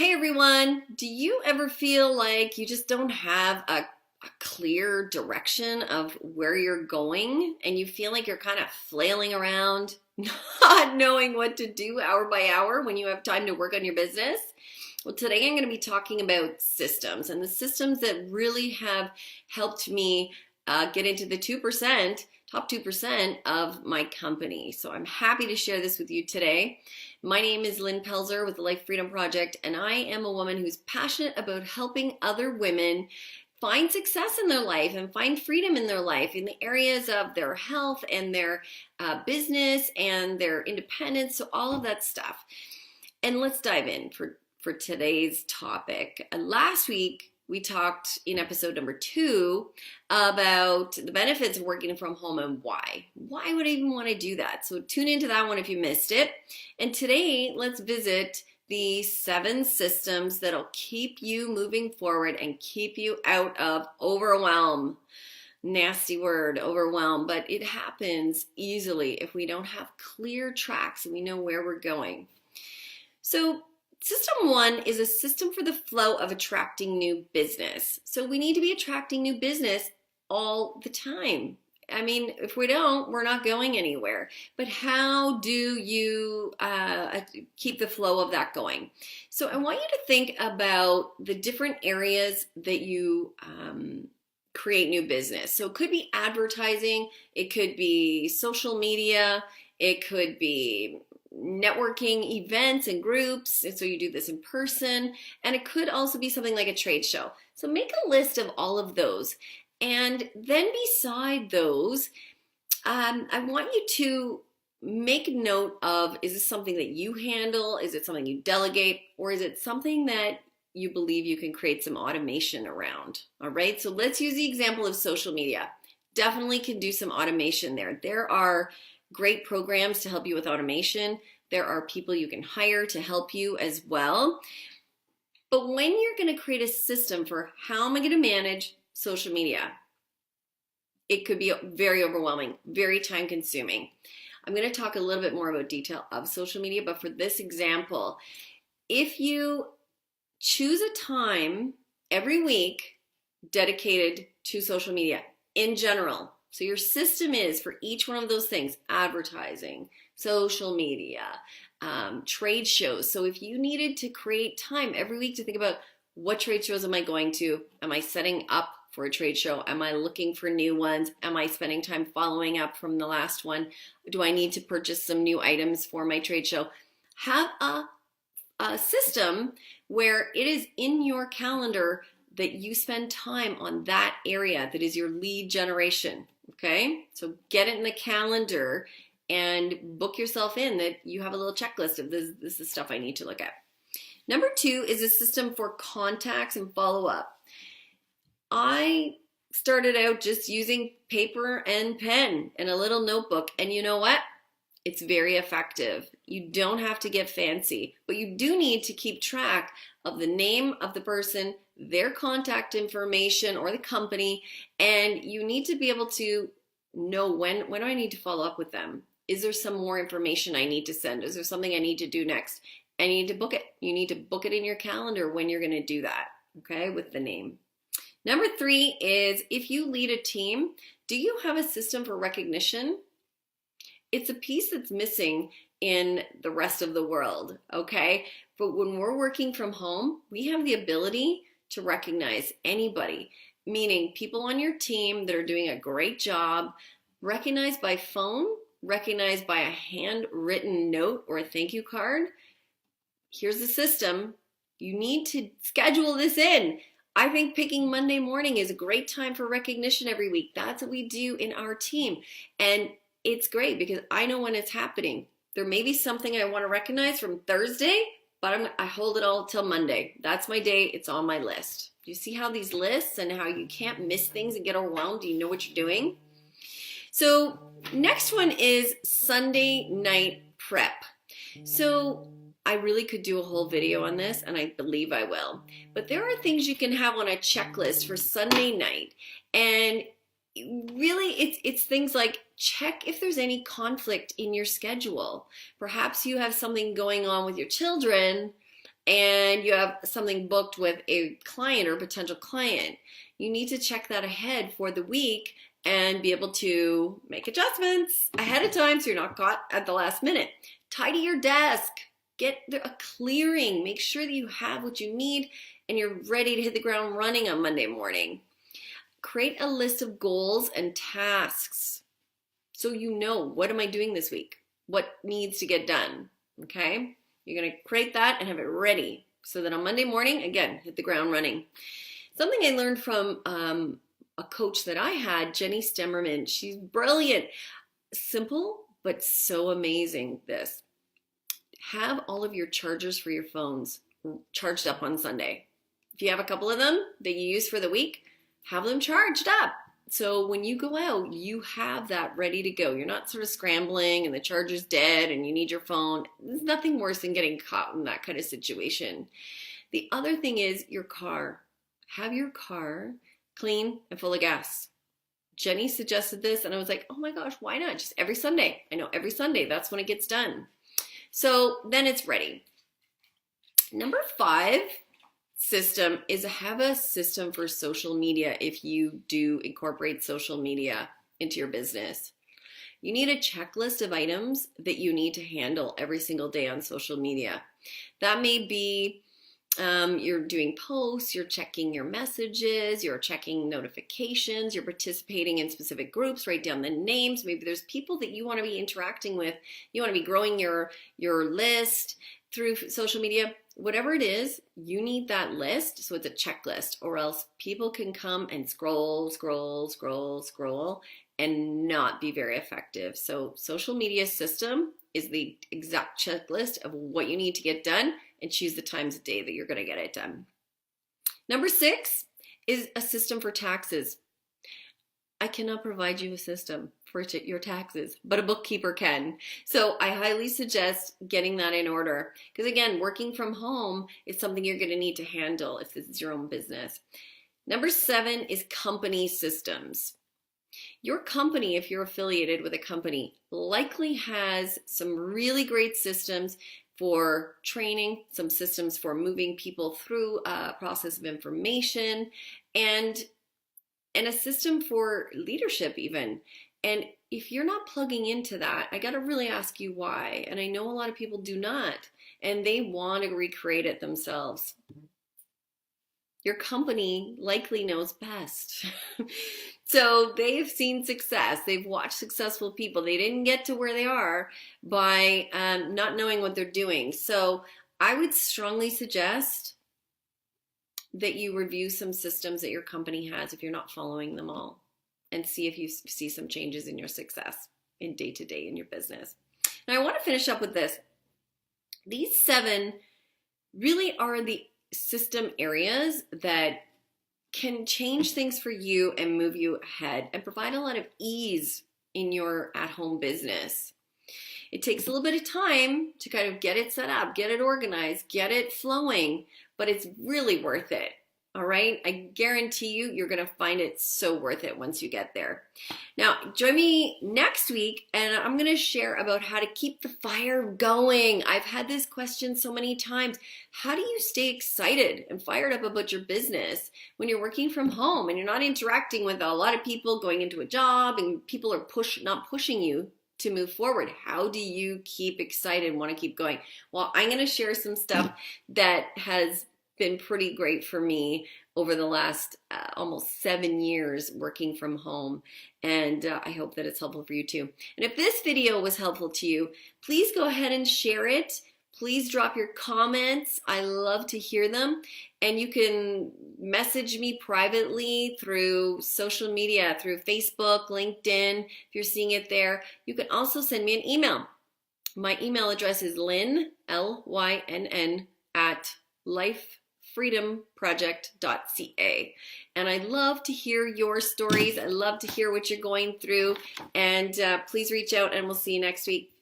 Hey everyone, do you ever feel like you just don't have a clear direction of where you're going and you feel like you're kind of flailing around, not knowing what to do hour by hour when you have time to work on your business? Well, today I'm going to be talking about systems and the systems that really have helped me get into the 2%, top 2% of my company. So I'm happy to share this with you today. My name is Lynn Pelzer with the Life Freedom Project, and I am a woman who's passionate about helping other women find success in their life and find freedom in their life in the areas of their health and their business and their independence, so all of that stuff. And let's dive in for today's topic. Last week, we talked in episode number 2 about the benefits of working from home and why. Why would I even want to do that? So tune into that one if you missed it. And today, let's visit the 7 systems that'll keep you moving forward and keep you out of overwhelm. Nasty word, overwhelm, but it happens easily if we don't have clear tracks and we know where we're going. So System 1 is a system for the flow of attracting new business. So we need to be attracting new business all the time. I mean, if we don't, we're not going anywhere. But how do you keep the flow of that going? So I want you to think about the different areas that you create new business. So it could be advertising, it could be social media, it could be networking events and groups, and so you do this in person, and it could also be something like a trade show. So make a list of all of those, and then beside those, I want you to make note of, is this something that you handle, is it something you delegate, or is it something that you believe you can create some automation around? All right, so let's use the example of social media. Definitely can do some automation there. There are great programs to help you with automation. There are people you can hire to help you as well. But when you're going to create a system for how am I going to manage social media, it could be very overwhelming, very time consuming. I'm going to talk a little bit more about detail of social media, but for this example, if you choose a time every week dedicated to social media in general, so your system is for each one of those things: advertising, social media, trade shows. So if you needed to create time every week to think about what trade shows am I going to? Am I setting up for a trade show? Am I looking for new ones? Am I spending time following up from the last one? Do I need to purchase some new items for my trade show? Have a system where it is in your calendar that you spend time on that area that is your lead generation. Okay, so get it in the calendar and book yourself in that you have a little checklist of this is stuff I need to look at. Number 2 is a system for contacts and follow-up. I started out just using paper and pen and a little notebook, and you know what? It's very effective. You don't have to get fancy, but you do need to keep track of the name of the person, their contact information or the company, and you need to be able to know when do I need to follow up with them? Is there some more information I need to send? Is there something I need to do next? I need to book it. You need to book it in your calendar when you're going to do that, okay, with the name. Number 3 is, if you lead a team, do you have a system for recognition? It's a piece that's missing in the rest of the world, okay? But when we're working from home, we have the ability to recognize anybody, meaning people on your team that are doing a great job, recognized by phone, recognized by a handwritten note or a thank you card. Here's the system. You need to schedule this in. I think picking Monday morning is a great time for recognition every week. That's what we do in our team. And it's great because I know when it's happening. There may be something I want to recognize from Thursday, but I hold it all till Monday. That's my day. It's on my list. Do you see how these lists and how you can't miss things and get overwhelmed? Do you know what you're doing? So next one is Sunday night prep. So I really could do a whole video on this, and I believe I will. But there are things you can have on a checklist for Sunday night, and really it's things like check if there's any conflict in your schedule. Perhaps you have something going on with your children and you have something booked with a client or potential client, you need to check that ahead for the week and be able to make adjustments ahead of time so you're not caught at the last minute. Tidy your desk, get a clearing, make sure that you have what you need and you're ready to hit the ground running on Monday morning. Create a list of goals and tasks so you know, what am I doing this week? What needs to get done, okay? You're gonna create that and have it ready so that on Monday morning, again, hit the ground running. Something I learned from a coach that I had, Jenny Stemmerman. She's brilliant. Simple, but so amazing. This. Have all of your chargers for your phones charged up on Sunday. If you have a couple of them that you use for the week, have them charged up. So when you go out, you have that ready to go. You're not sort of scrambling and the charger's dead and you need your phone. There's nothing worse than getting caught in that kind of situation. The other thing is your car. Have your car clean and full of gas. Jenny suggested this and I was like, oh my gosh, why not? Just every Sunday. I know every Sunday, that's when it gets done. So then it's ready. Number 5 system is have a system for social media if you do incorporate social media into your business. You need a checklist of items that you need to handle every single day on social media. That may be you're doing posts, you're checking your messages, you're checking notifications, you're participating in specific groups, write down the names. Maybe there's people that you want to be interacting with. You want to be growing your list through social media. Whatever it is, you need that list. So it's a checklist, or else people can come and scroll and not be very effective. So social media system is the exact checklist of what you need to get done and choose the times of day that you're going to get it done. Number 6 is a system for taxes. I cannot provide you a system for your taxes, but a bookkeeper can. So I highly suggest getting that in order. Because again, working from home is something you're going to need to handle if this is your own business. Number 7 is company systems. Your company, if you're affiliated with a company, likely has some really great systems for training, some systems for moving people through a process of information, and a system for leadership even. And if you're not plugging into that, I got to really ask you why. And I know a lot of people do not, and they want to recreate it themselves. Your company likely knows best. So they've seen success. They've watched successful people. They didn't get to where they are by not knowing what they're doing. So I would strongly suggest that you review some systems that your company has if you're not following them all, and see if you see some changes in your success in day-to-day in your business. Now I want to finish up with this. These 7 really are the system areas that can change things for you and move you ahead and provide a lot of ease in your at-home business. It takes a little bit of time to kind of get it set up, get it organized, get it flowing, but it's really worth it. All right, I guarantee you, you're going to find it so worth it once you get there. Now, join me next week, and I'm going to share about how to keep the fire going. I've had this question so many times. How do you stay excited and fired up about your business when you're working from home and you're not interacting with a lot of people going into a job and people are not pushing you to move forward? How do you keep excited and want to keep going? Well, I'm going to share some stuff that has been pretty great for me over the last almost 7 years working from home, and I hope that it's helpful for you too. And if this video was helpful to you, please go ahead and share it. Please drop your comments. I love to hear them, and you can message me privately through social media, through Facebook, LinkedIn, if you're seeing it there. You can also send me an email. My email address is lynn, Lynn, at lifefreedomproject.ca. And I love to hear your stories. I love to hear what you're going through. And please reach out, and we'll see you next week.